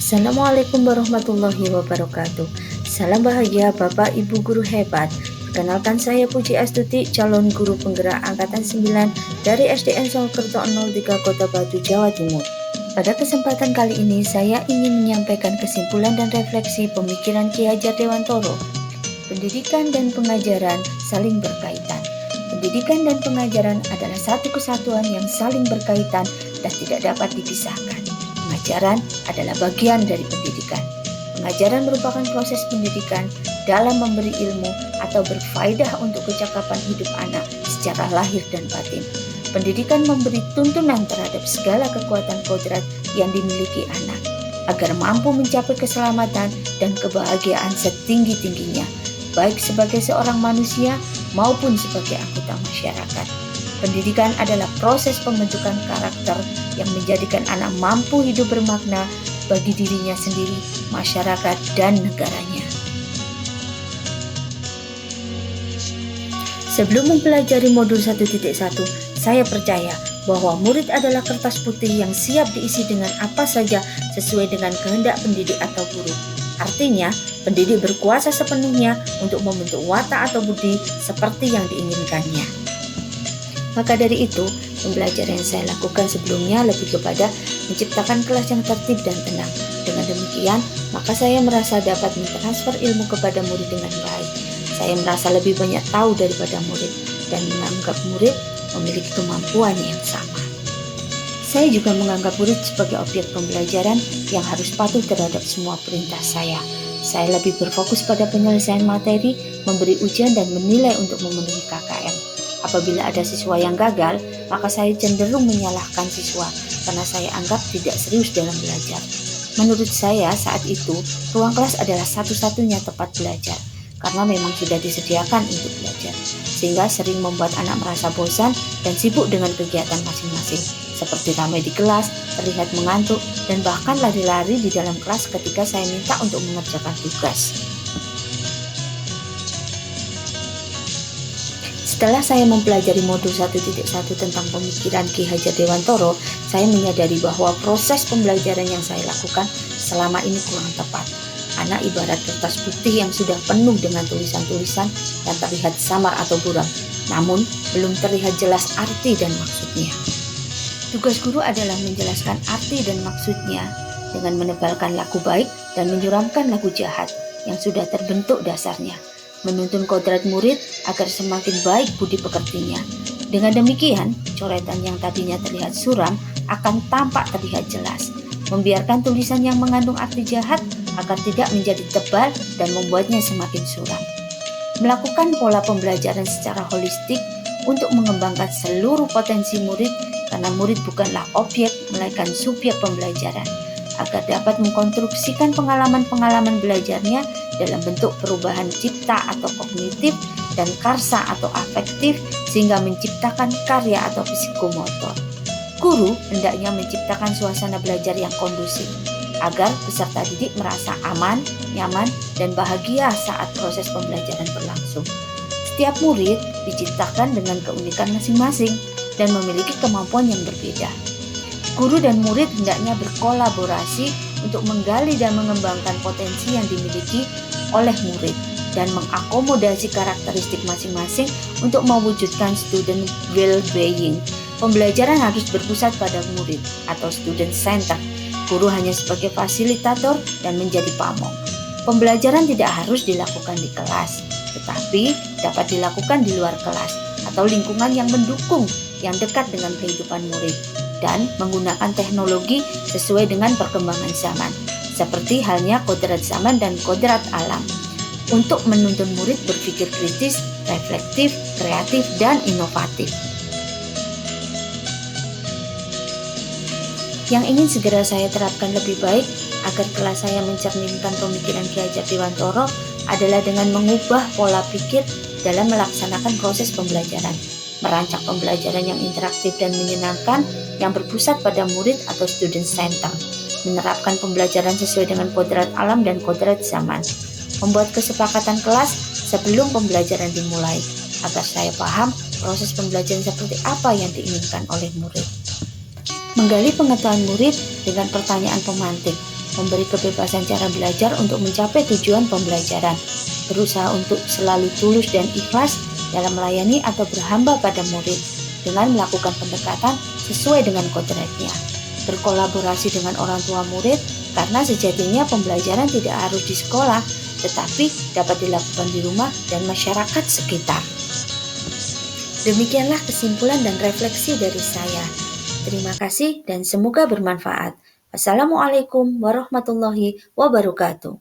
Assalamualaikum warahmatullahi wabarakatuh. Salam bahagia Bapak Ibu guru hebat. Perkenalkan saya Puji Astuti, calon guru penggerak angkatan 9 dari SDN Solokerto 03 Kota Batu, Jawa Timur. Pada kesempatan kali ini saya ingin menyampaikan kesimpulan dan refleksi pemikiran Ki Hajar Dewantoro. Pendidikan dan pengajaran saling berkaitan. Pendidikan dan pengajaran adalah satu kesatuan yang saling berkaitan dan tidak dapat dipisahkan. Pengajaran adalah bagian dari pendidikan. Pengajaran merupakan proses pendidikan dalam memberi ilmu atau berfaedah untuk kecakapan hidup anak secara lahir dan batin. Pendidikan memberi tuntunan terhadap segala kekuatan kodrat yang dimiliki anak, agar mampu mencapai keselamatan dan kebahagiaan setinggi-tingginya, baik sebagai seorang manusia maupun sebagai anggota masyarakat. Pendidikan adalah proses pembentukan karakter yang menjadikan anak mampu hidup bermakna bagi dirinya sendiri, masyarakat, dan negaranya. Sebelum mempelajari modul 1.1, saya percaya bahwa murid adalah kertas putih yang siap diisi dengan apa saja sesuai dengan kehendak pendidik atau guru. Artinya, pendidik berkuasa sepenuhnya untuk membentuk watak atau budi seperti yang diinginkannya. Maka dari itu, pembelajaran yang saya lakukan sebelumnya lebih kepada menciptakan kelas yang tertib dan tenang. Dengan demikian, maka saya merasa dapat mentransfer ilmu kepada murid dengan baik. Saya merasa lebih banyak tahu daripada murid dan menganggap murid memiliki kemampuan yang sama. Saya juga menganggap murid sebagai objek pembelajaran yang harus patuh terhadap semua perintah saya. Saya lebih berfokus pada penyelesaian materi, memberi ujian dan menilai untuk memenuhi KKM. Apabila ada siswa yang gagal, maka saya cenderung menyalahkan siswa karena saya anggap tidak serius dalam belajar. Menurut saya saat itu, ruang kelas adalah satu-satunya tempat belajar karena memang sudah disediakan untuk belajar, sehingga sering membuat anak merasa bosan dan sibuk dengan kegiatan masing-masing, seperti ramai di kelas, terlihat mengantuk, dan bahkan lari-lari di dalam kelas ketika saya minta untuk mengerjakan tugas. Setelah saya mempelajari modul 1.1 tentang pemikiran Ki Hajar Dewantoro, saya menyadari bahwa proses pembelajaran yang saya lakukan selama ini kurang tepat. Anak ibarat kertas putih yang sudah penuh dengan tulisan-tulisan yang terlihat samar atau buram, namun belum terlihat jelas arti dan maksudnya. Tugas guru adalah menjelaskan arti dan maksudnya dengan menebalkan laku baik dan menyuramkan laku jahat yang sudah terbentuk dasarnya, menuntun kodrat murid agar semakin baik budi pekertinya. Dengan demikian, coretan yang tadinya terlihat suram akan tampak terlihat jelas, membiarkan tulisan yang mengandung arti jahat agar tidak menjadi tebal dan membuatnya semakin suram. Melakukan pola pembelajaran secara holistik untuk mengembangkan seluruh potensi murid, karena murid bukanlah objek melainkan subjek pembelajaran, agar dapat mengkonstruksikan pengalaman-pengalaman belajarnya dalam bentuk perubahan cipta atau kognitif dan karsa atau afektif sehingga menciptakan karya atau psikomotor. Guru hendaknya menciptakan suasana belajar yang kondusif agar peserta didik merasa aman, nyaman, dan bahagia saat proses pembelajaran berlangsung. Setiap murid diciptakan dengan keunikan masing-masing dan memiliki kemampuan yang berbeda. Guru dan murid hendaknya berkolaborasi untuk menggali dan mengembangkan potensi yang dimiliki oleh murid dan mengakomodasi karakteristik masing-masing untuk mewujudkan student well-being. Pembelajaran harus berpusat pada murid atau student center. Guru hanya sebagai fasilitator dan menjadi pamong. Pembelajaran tidak harus dilakukan di kelas, tetapi dapat dilakukan di luar kelas atau lingkungan yang mendukung, yang dekat dengan kehidupan murid, dan menggunakan teknologi sesuai dengan perkembangan zaman, seperti halnya kodrat zaman dan kodrat alam, untuk menuntun murid berpikir kritis, reflektif, kreatif, dan inovatif. Yang ingin segera saya terapkan lebih baik agar kelas saya mencerminkan pemikiran Ki Hajar Dewantoro adalah dengan mengubah pola pikir dalam melaksanakan proses pembelajaran, merancang pembelajaran yang interaktif dan menyenangkan yang berpusat pada murid atau student center, menerapkan pembelajaran sesuai dengan kodrat alam dan kodrat zaman, membuat kesepakatan kelas sebelum pembelajaran dimulai agar saya paham proses pembelajaran seperti apa yang diinginkan oleh murid. Menggali pengetahuan murid dengan pertanyaan pemantik, memberi kebebasan cara belajar untuk mencapai tujuan pembelajaran, berusaha untuk selalu tulus dan ikhlas dalam melayani atau berhamba pada murid, dengan melakukan pendekatan sesuai dengan kodratnya, berkolaborasi dengan orang tua murid, karena sejatinya pembelajaran tidak harus di sekolah, tetapi dapat dilakukan di rumah dan masyarakat sekitar. Demikianlah kesimpulan dan refleksi dari saya. Terima kasih dan semoga bermanfaat. Wassalamualaikum warahmatullahi wabarakatuh.